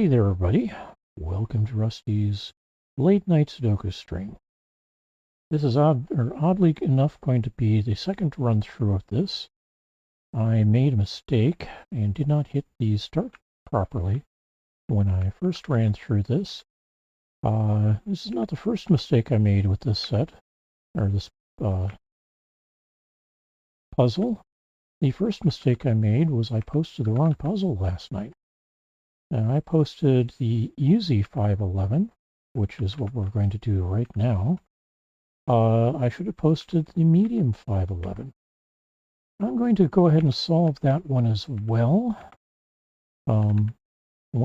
Hey there, everybody. Welcome to Rusty's Late Night Sudoku Stream. This is oddly enough going to be the second run through of this. I made a mistake and did not hit the start properly when I first ran through this. This is not the first mistake I made with this set, or this puzzle. The first mistake I made was I posted the wrong puzzle last night. And I posted the easy 511, which is what we're going to do right now. I should have posted the medium 511. I'm going to go ahead and solve that one as well. One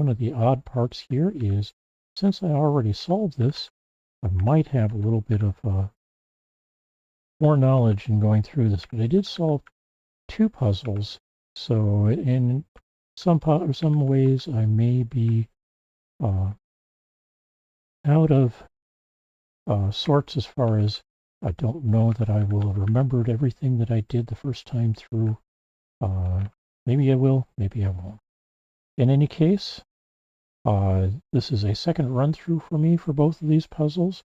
of the odd parts here is, since I already solved this, I might have a little bit of more knowledge in going through this, but I did solve two puzzles, so in some ways I may be out of sorts as far as I don't know that I will have remembered everything that I did the first time through. Maybe I will, maybe I won't. In any case, this is a second run through for me for both of these puzzles.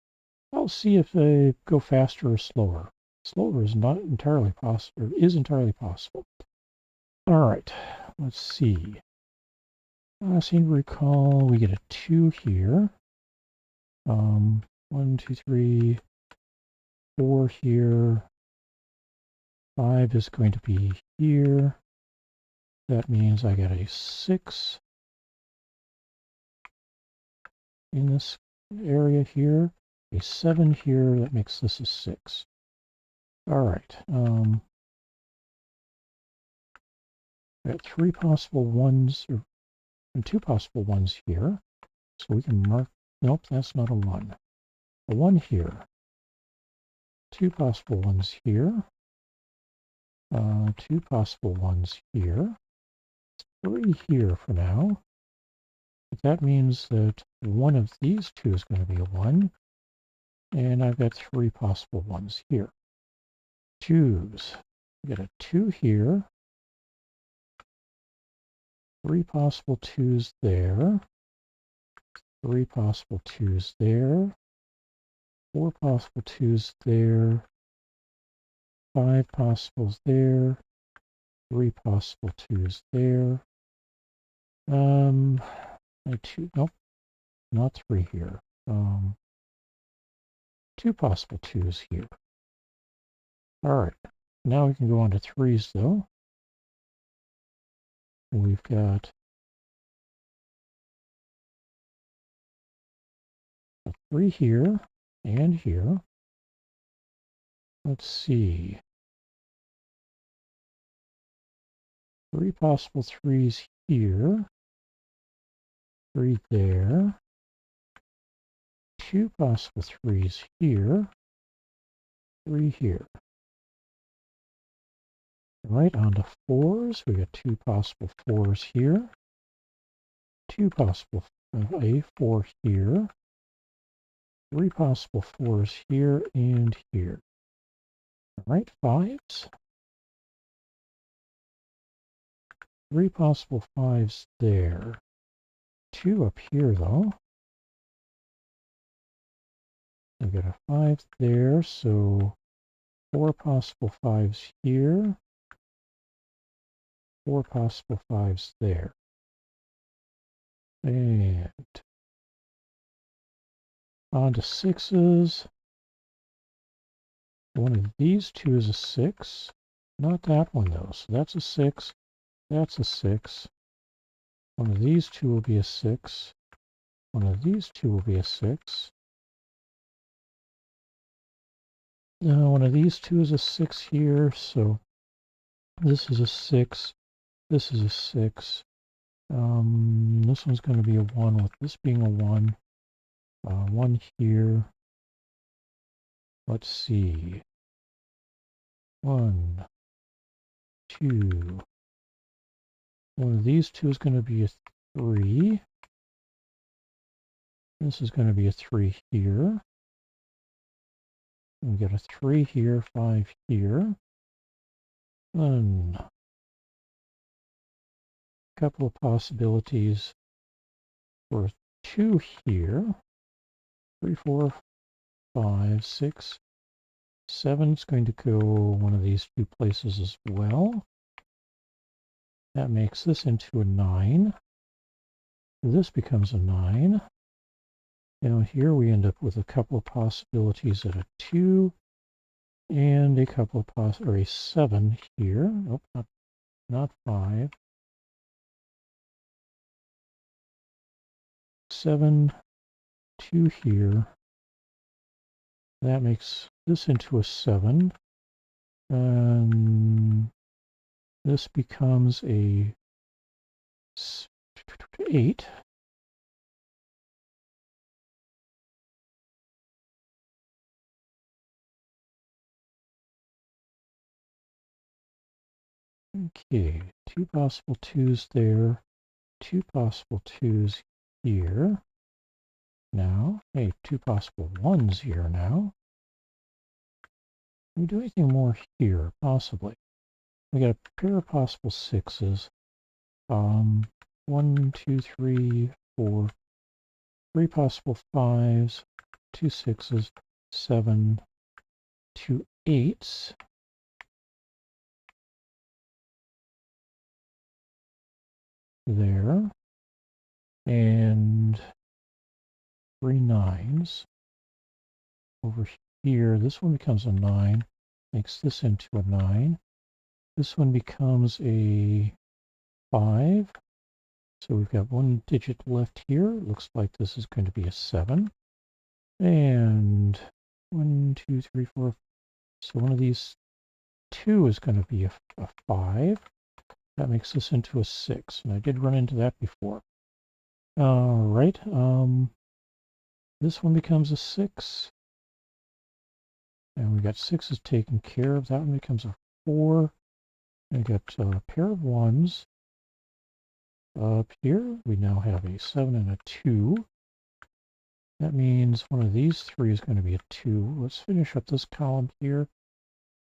I'll see if they go faster or slower. Slower is not entirely possible, is entirely possible. All right, let's see. I seem to recall we get a 2 here. 1, 2, 3, 4 here. 5 is going to be here. That means I get a 6 in this area here. A 7 here. That makes this a 6. All right. I got 3 possible ones, and 2 possible ones here. So we can mark. Nope, that's not a 1. A 1 here. 2 possible ones here. 2 possible ones here. 3 here for now. But that means that one of these two is going to be a 1. And I've got 3 possible ones here. 2s. I got a 2 here. 3 possible 2s there. 3 possible 2s there. 4 possible 2s there. 5 possibles there. 3 possible 2s there. 2, nope, not 3 here. 2 possible 2s here. All right, now we can go on to 3s though. We've got a 3 here and here. Let's see. 3 possible 3s here. 3 there. 2 possible 3s here. 3 here. Right, on to 4s. We got 2 possible 4s here. 2 possible a 4 here. 3 possible 4s here and here. All right, 5s. 3 possible 5s there. 2 up here though. We've got a 5 there, so 4 possible 5s here. 4 possible 5s there. And on to 6s. One of these two is a 6. Not that one though. So that's a 6. That's a 6. One of these two will be a 6. One of these two will be a 6. Now one of these two is a 6 here. So this is a 6. This is a 6. This one's going to be a 1 with this being a 1. 1 here. Let's see. 1, 2. One of these two is going to be a 3. This is going to be a 3 here. We get a 3 here, 5 here. Then a couple of possibilities. for 2 here. 3, 4, 5, 6, 7 is going to go one of these 2 places as well. That makes this into a 9. This becomes a 9. Down here we end up with a couple of possibilities at a 2 and a couple of or a 7 here. Nope, not 5. 7, 2 here. That makes this into a 7. And this becomes a 8. Okay, 2 possible 2s there, 2 possible 2s here. Now, hey, 2 possible 1s here now. Can we do anything more here? Possibly. We got a pair of possible 6s. 1, 2, 3, 4. 3 possible 5s, 2 6s, 7, 2 8s. There. And 3 9s. Over here, this one becomes a 9, makes this into a 9. This one becomes a 5. So we've got 1 digit left here. Looks like this is going to be a 7. And 1, 2, 3, 4. So one of these 2 is going to be a 5. That makes this into a 6. And I did run into that before. All right. This one becomes a 6. And we got 6s taken care of. That one becomes a 4. And we got a pair of 1s. Up here, we now have a 7 and a 2. That means one of these 3 is going to be a 2. Let's finish up this column here.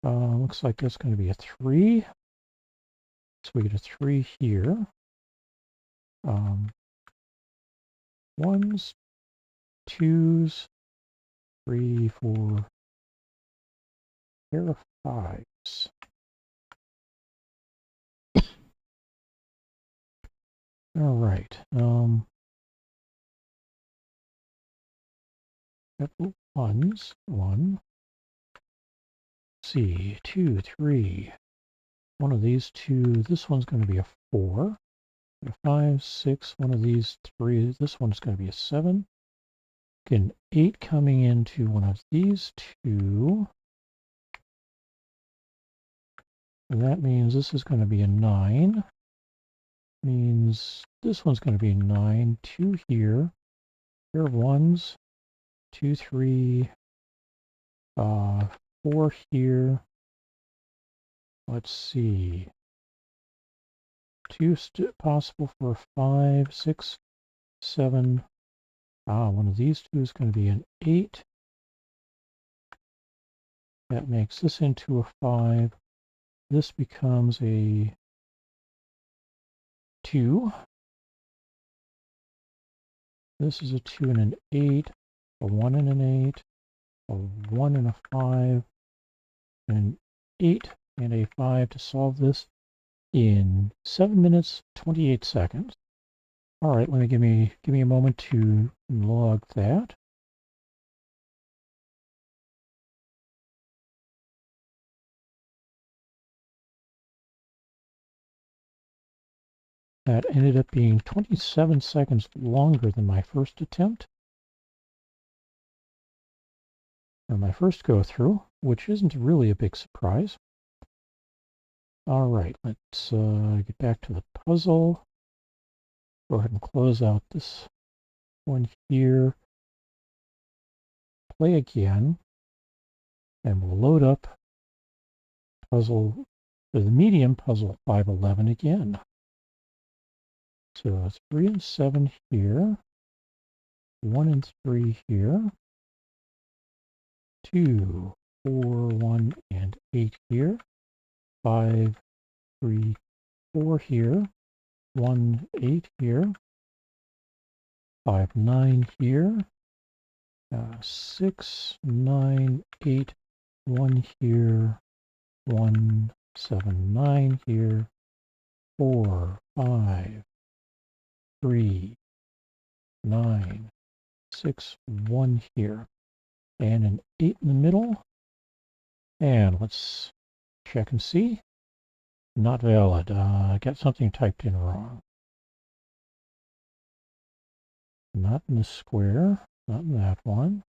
Looks like that's going to be a 3. So we get a 3 here. 1s, 2s, 3, 4, pair of 5s. All right. Couple 1s. 1. See, 2, 3. One of these 2. This one's going to be a 4. A 5, 6. One of these 3. This one's going to be a 7. Get an 8 coming into one of these 2. And that means this is going to be a 9. Means this one's going to be a 9. 2 here. Pair of 1s. 2, 3. 4 here. Let's see. 2 possible for a 5, 6, 7. One of these 2 is going to be an 8. That makes this into a 5. This becomes a 2. This is a 2 and an 8, a 1 and an 8, a 1 and a 5, and an 8 and a 5 to solve this in 7 minutes, 28 seconds. All right, let me give me a moment to log that. That ended up being 27 seconds longer than my first attempt, or my first go through, which isn't really a big surprise. All right, let's get back to the puzzle. Go ahead and close out this one here. Play again, and we'll load up puzzle for the medium puzzle 511 again. So 3 and 7 here, 1 and 3 here, 2, 4, 1, and 8 here, 5, 3, 4 here, 1, 8 here, 5, 9 here. 6, 9, 8, 1 here. 1, 7, 9 here. 4, 5, 3, 9, 6, 1 here. And an 8 in the middle. And let's check and see. Not valid. I got something typed in wrong. Not in the square. Not in that one.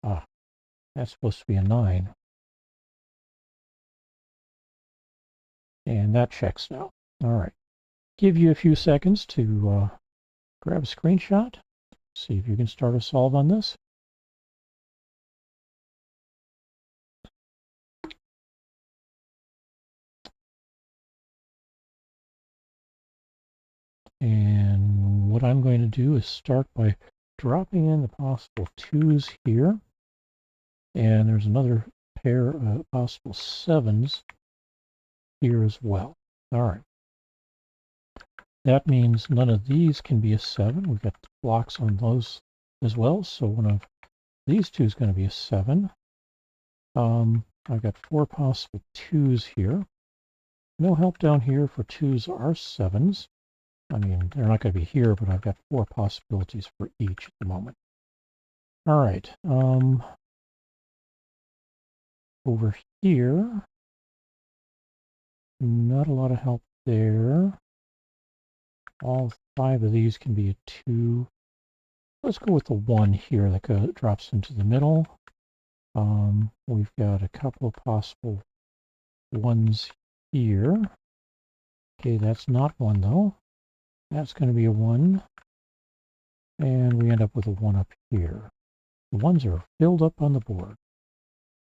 Ah, that's supposed to be a 9. And that checks now. All right. Give you a few seconds to grab a screenshot. See if you can start a solve on this. And what I'm going to do is start by dropping in the possible 2s here. And there's another pair of possible 7s here as well. All right. That means none of these can be a 7. We've got blocks on those as well. So one of these two is going to be a 7. I've got 4 possible 2s here. No help down here for 2s or 7s. I mean, they're not going to be here, but I've got 4 possibilities for each at the moment. All right. Over here, not a lot of help there. All 5 of these can be a 2. Let's go with the 1 here that drops into the middle. We've got a couple of possible 1s here. Okay, that's not 1 though. That's going to be a 1. And we end up with a 1 up here. The 1s are filled up on the board.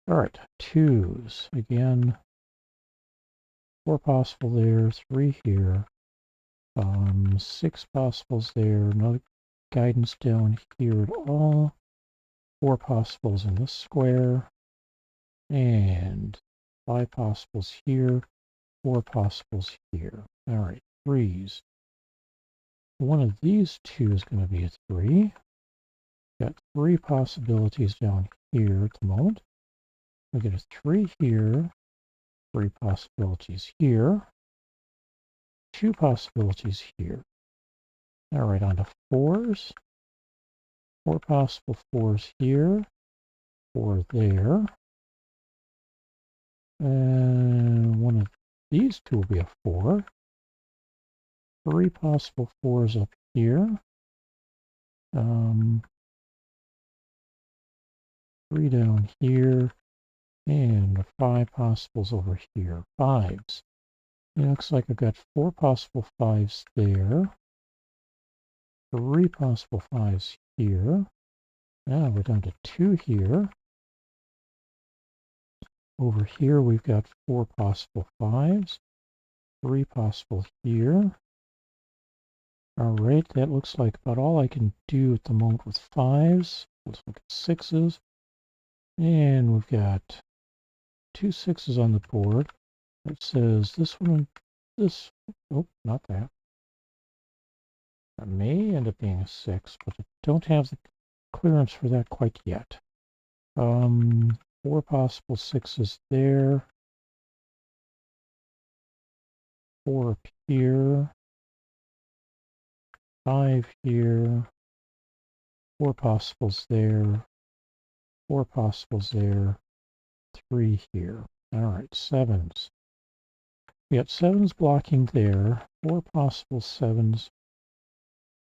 All right, 2s. Again, 4 possible there, 3 here. 6 possibles there. No guidance down here at all. 4 possibles in this square. And 5 possibles here. 4 possibles here. All right, 3s. One of these two is going to be a 3. Got 3 possibilities down here at the moment. We get a 3 here, 3 possibilities here, 2 possibilities here. All right, on to 4s. 4 possible 4s here, 4 there. And one of these two will be a 4. 3 possible 4s up here. 3 down here. And 5 possibles over here. 5s. It looks like I've got 4 possible 5s there. 3 possible 5s here. Now we're down to 2 here. Over here we've got 4 possible 5s. 3 possible here. All right, that looks like about all I can do at the moment with 5s. Let's look at 6s. And we've got 2 6s on the board. It says this one and this. Oh, not that. That may end up being a 6, but I don't have the clearance for that quite yet. 4 possible 6s there. 4 up here. 5 here. 4 possibles there. 4 possibles there. 3 here. All right, 7s. We got 7s blocking there. 4 possible 7s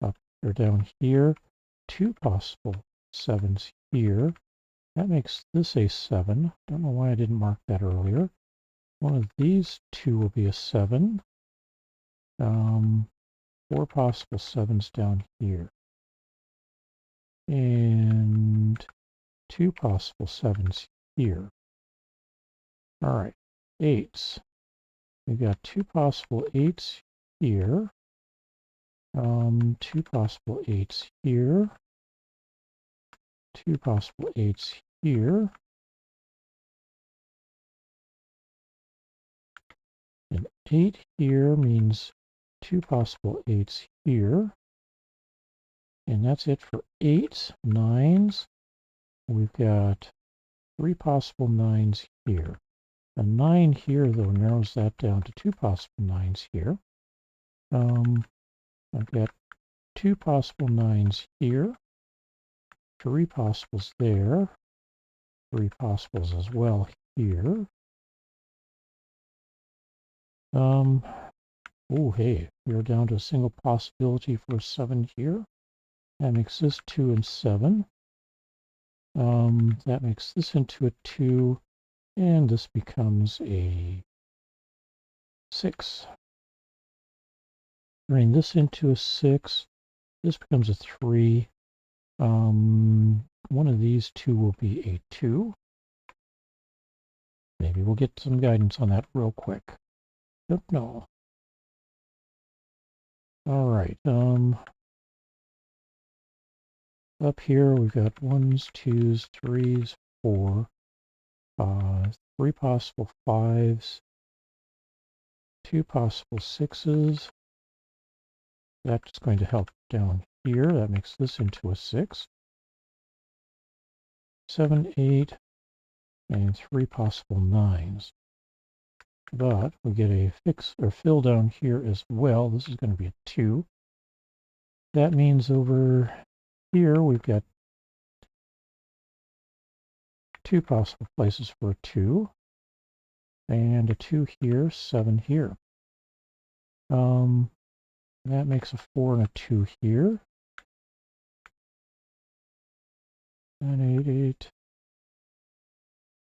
up or down here. 2 possible 7s here. That makes this a 7. Don't know why I didn't mark that earlier. One of these two will be a 7. 4 possible 7s down here. And 2 possible 7s here. All right, 8s. We've got 2 possible 8s here. 2 possible 8s here. 2 possible 8s here. 8 here means 2 possible 8s here. And that's it for 8s, 9s. We've got 3 possible 9s here. A 9 here, though, narrows that down to 2 possible 9s here. I've got 2 possible 9s here. 3 possibles there. 3 possibles as well here. Oh, hey, we're down to a single possibility for a 7 here. That makes this 2 and 7. That makes this into a 2, and this becomes a 6. Turning this into a 6, this becomes a 3. One of these two will be a 2. Maybe we'll get some guidance on that real quick. Don't know. All right. Up here we've got 1s, 2s, 3s, 4, 3 possible 5s, 2 possible 6s. That's going to help down here. That makes this into a 6. 7, 8, and 3 possible 9s. But we get a fix or fill down here as well. This is going to be a 2. That means over here we've got 2 possible places for a 2. And a 2 here, 7 here. That makes a 4 and a 2 here. And 8, 8.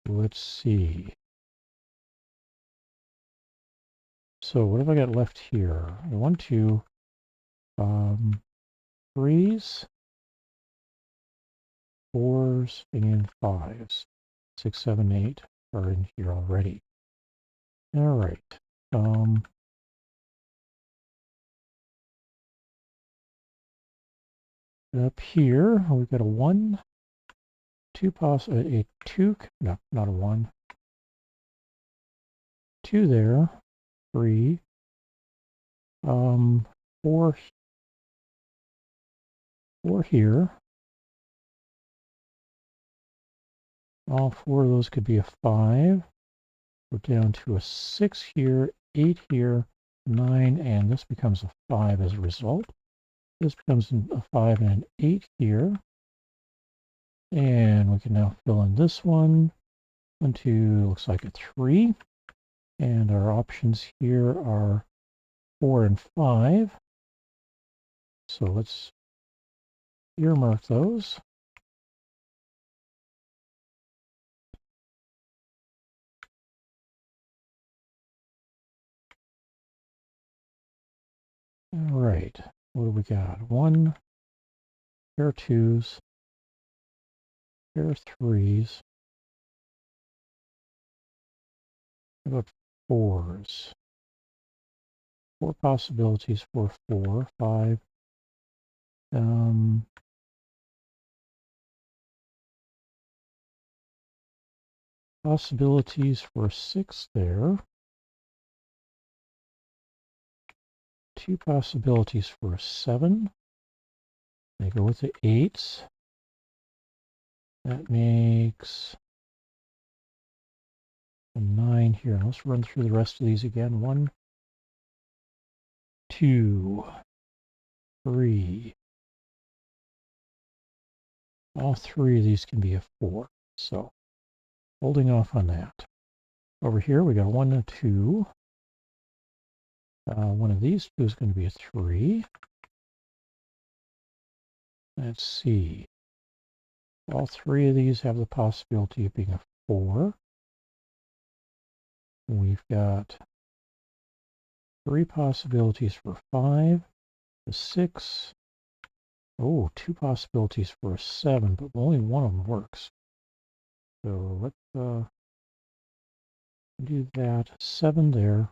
Let's see. So what have I got left here? 1, 2, 3s, 4s, and 5s. 6, 7, 8 are in here already. All right. Up here, we've got a 1, 2 a 2, no, not a 1. 2 there, 3, 4 here. All 4 of those could be a 5. We're down to a 6 here, 8 here, 9, and this becomes a 5 as a result. This becomes a 5 and an 8 here. And we can now fill in this one. 1, 2, looks like a 3. And our options here are 4 and 5. So let's earmark those. All right, what do we got? 1, pair of 2s, pair of 3s. How about 4s? 4 possibilities for 4, 5. Possibilities for 6 there. 2 possibilities for 7. They go with the 8s. That makes a 9 here. Let's run through the rest of these again. 1, 2, 3. All 3 of these can be a 4. So holding off on that. Over here we got a 1 and a 2. One of these two is going to be a 3. Let's see. All 3 of these have the possibility of being a 4. We've got 3 possibilities for 5, a 6. Oh, 2 possibilities for a 7, but only one of them works. So let's do that. 7 there,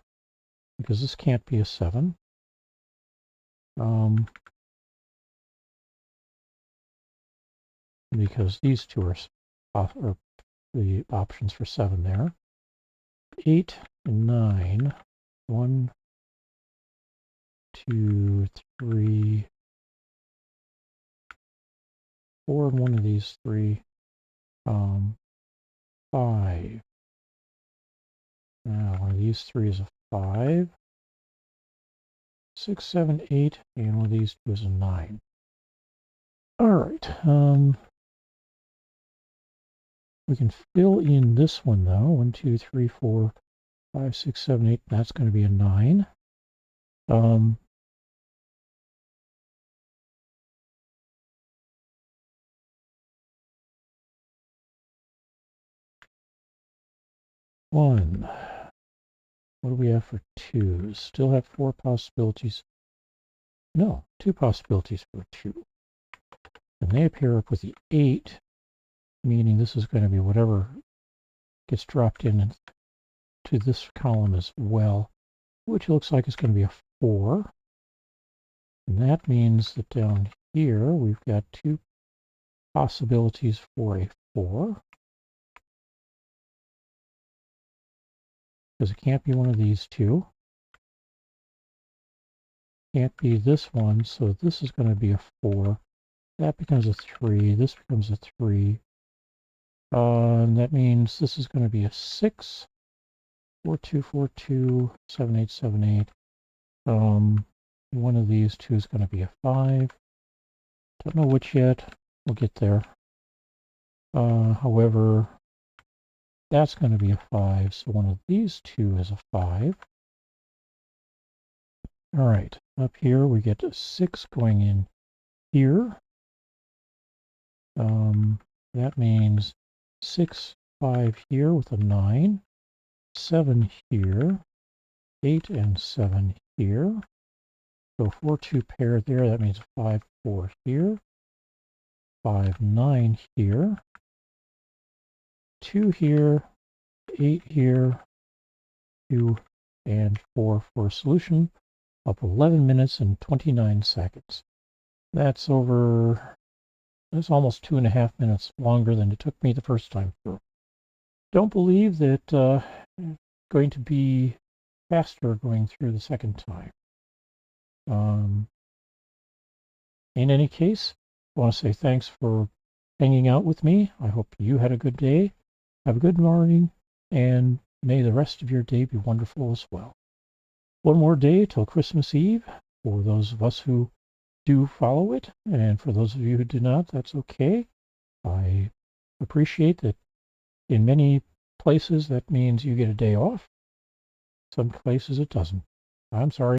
because this can't be a 7. Because these two are the options for 7 there. 8 and 9 1, 2, 3, 4 in one of these three. 5. Now, one of these three is a 5. 6, 7, 8, and one of these two is a 9. All right. We can fill in this one though. 1, 2, 3, 4, 5, 6, 7, 8. That's going to be a 9. One. What do we have for 2? Still have 4 possibilities. No, 2 possibilities for 2. And they pair up with the 8, meaning this is going to be whatever gets dropped in to this column as well, which looks like it's going to be a 4. And that means that down here we've got 2 possibilities for a 4. Because it can't be one of these two. Can't be this one, so this is going to be a 4. That becomes a 3. This becomes a 3. And that means this is going to be a 6. 4, 2, 4, 2, 7, 8, 7, 8. One of these two is going to be a 5. Don't know which yet. We'll get there. However, that's going to be a 5. So one of these two is a 5. All right. Up here, we get a 6 going in here. That means 6, 5 here with a 9. 7 here. 8 and 7 here. So 4, 2 pair there. That means 5, 4 here. 5, 9 here. 2 here. 8 here. 2 and 4 for a solution of 11 minutes and 29 seconds. That's almost 2.5 minutes longer than it took me the first time through. Don't believe that it's going to be faster going through the second time. In any case, I want to say thanks for hanging out with me. I hope you had a good day. Have a good morning, and may the rest of your day be wonderful as well. One more day till Christmas Eve for those of us who do follow it, and for those of you who do not, that's okay. I appreciate that in many places that means you get a day off. Some places it doesn't. I'm sorry.